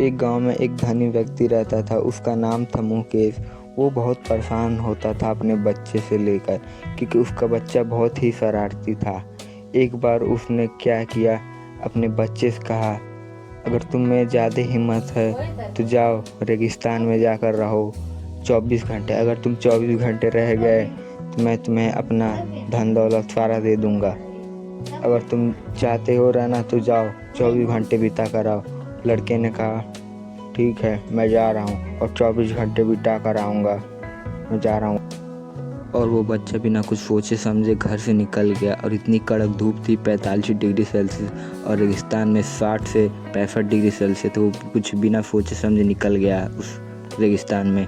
एक गांव में एक धनी व्यक्ति रहता था। उसका नाम था मुकेश। वो बहुत परेशान होता था अपने बच्चे से लेकर, क्योंकि उसका बच्चा बहुत ही शरारती था। एक बार उसने क्या किया, अपने बच्चे से कहा, अगर तुम में ज़्यादा हिम्मत है तो जाओ रेगिस्तान में जाकर रहो 24 घंटे। अगर तुम 24 घंटे रह गए तो मैं तुम्हें अपना धन दौलत सारा दे दूंगा। अगर तुम चाहते हो रहना तो जाओ 24 घंटे बिता कर आओ। लड़के ने कहा, ठीक है मैं जा रहा हूँ और 24 घंटे बिता कर आऊँगा, मैं जा रहा हूँ। और वो बच्चा बिना कुछ सोचे समझे घर से निकल गया। और इतनी कड़क धूप थी, 45 डिग्री सेल्सियस, और रेगिस्तान में 60 से 65 डिग्री सेल्सियस, तो वो कुछ बिना सोचे समझे निकल गया उस रेगिस्तान में।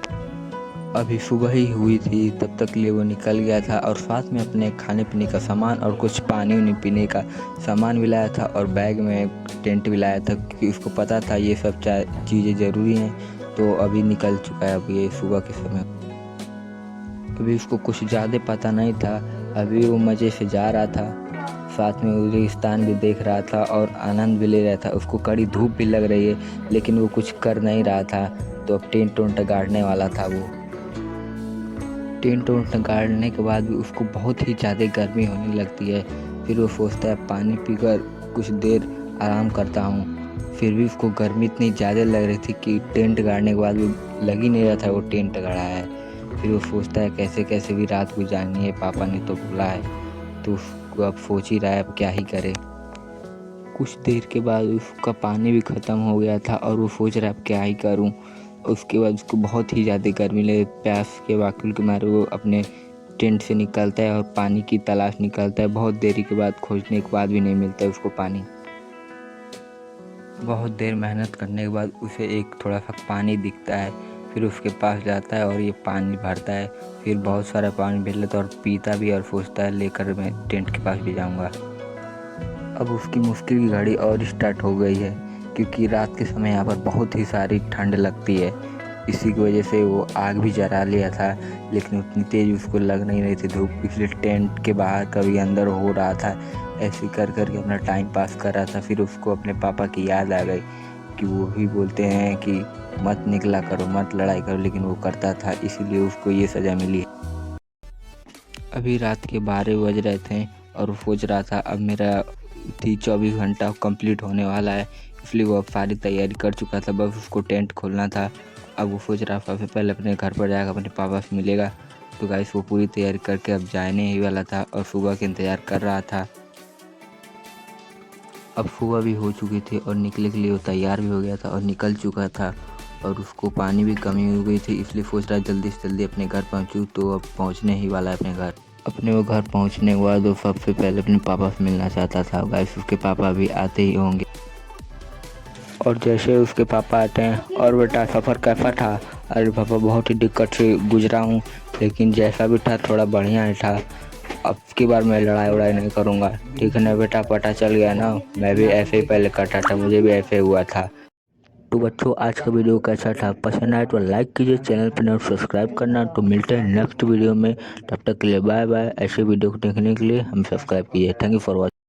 अभी सुबह ही हुई थी, तब तक लिए वो निकल गया था और साथ में अपने खाने पीने का सामान और कुछ पानी उनी पीने का सामान भी लाया था और बैग में टेंट भी लाया था, क्योंकि उसको पता था ये सब चीज़ें ज़रूरी हैं। तो अभी निकल चुका है, अभी ये सुबह के समय। अभी उसको कुछ ज़्यादा पता नहीं था, अभी वो मज़े से जा रहा था, साथ में वो रेगिस्तान भी देख रहा था और आनंद भी ले रहा था। उसको कड़ी धूप भी लग रही है, लेकिन वो कुछ कर नहीं रहा था। तो अब टेंट वेंट गाड़ने वाला था। वो टेंट वेंट गाड़ने के बाद भी उसको बहुत ही ज़्यादा गर्मी होने लगती है। फिर वो सोचता है पानी पीकर कुछ देर आराम करता हूँ। फिर भी उसको गर्मी इतनी ज़्यादा लग रही थी कि टेंट गाड़ने के बाद भी लग ही नहीं रहा था वो टेंट गड़ा है। फिर वो सोचता है कैसे कैसे भी रात गुजारनी है, पापा ने तो बोला है। तो उसको अब सोच ही रहा है अब क्या ही करे। कुछ देर के बाद उसका पानी भी ख़त्म हो गया था और वो सोच रहा है अब क्या ही करूँ। उसके बाद उसको बहुत ही ज़्यादा गर्मी लगे, प्यास के व्याकुल के मारे वो अपने टेंट से निकलता है और पानी की तलाश निकलता है। बहुत देरी के बाद खोजने के बाद भी नहीं मिलता है उसको पानी। बहुत देर मेहनत करने के बाद उसे एक थोड़ा सा पानी दिखता है। फिर उसके पास जाता है और ये पानी भरता है। फिर बहुत सारा पानी भर लेता है और पीता भी और सोचता है लेकर मैं टेंट के पास भी जाऊँगा। अब उसकी मुश्किल की घड़ी और स्टार्ट हो गई है, क्योंकि रात के समय यहाँ पर बहुत ही सारी ठंड लगती है। इसी की वजह से वो आग भी जला लिया था, लेकिन उतनी तेज़ उसको लग नहीं रही थी धूप, इसलिए टेंट के बाहर कभी अंदर हो रहा था। ऐसे कर के अपना टाइम पास कर रहा था। फिर उसको अपने पापा की याद आ गई कि वो भी बोलते हैं कि मत निकला करो, मत लड़ाई करो, लेकिन वो करता था, इसीलिए उसको ये सज़ा मिली। अभी रात के 12 बज रहे थे और वो सोच रहा था अब मेरा 24 घंटा कंप्लीट होने वाला है, इसलिए वो अब सारी तैयारी कर चुका था, बस उसको टेंट खोलना था। अब वो सोच रहा सबसे पहले अपने घर पर जाकर अपने पापा से मिलेगा। तो गाइस वो पूरी तैयारी करके अब जाने ही वाला था और सुबह का इंतज़ार कर रहा था। अब सुबह भी हो चुकी थी और निकले के लिए वो तैयार भी हो गया था और निकल चुका था। और उसको पानी भी कमी हो गई थी, इसलिए सोच रहा जल्दी से जल्दी अपने घर पहुँचूँ। तो अब पहुँचने ही वाला है अपने घर। अपने वो घर पहुँचने के बाद वो सबसे पहले अपने पापा से मिलना चाहता था। गाइस उसके पापा भी आते ही होंगे। और जैसे उसके पापा आते हैं, और बेटा सफ़र कैसा था? अरे पापा बहुत ही दिक्कत से गुजरा हूँ, लेकिन जैसा भी था थोड़ा बढ़िया ही था। अब की बार मैं लड़ाई वड़ाई नहीं करूँगा, ठीक है ना बेटा? पता चल गया ना, मैं भी ऐसे ही पहले करता था, मुझे भी ऐसे हुआ था। तो बच्चों आज का वीडियो कैसा था? पसंद आए तो लाइक कीजिए, चैनल पर नए सब्सक्राइब करना। तो मिलते हैं नेक्स्ट वीडियो में, तब तक के लिए बाय बाय। ऐसे वीडियो को देखने के लिए हम सब्सक्राइब कीजिए। Thank you for watching.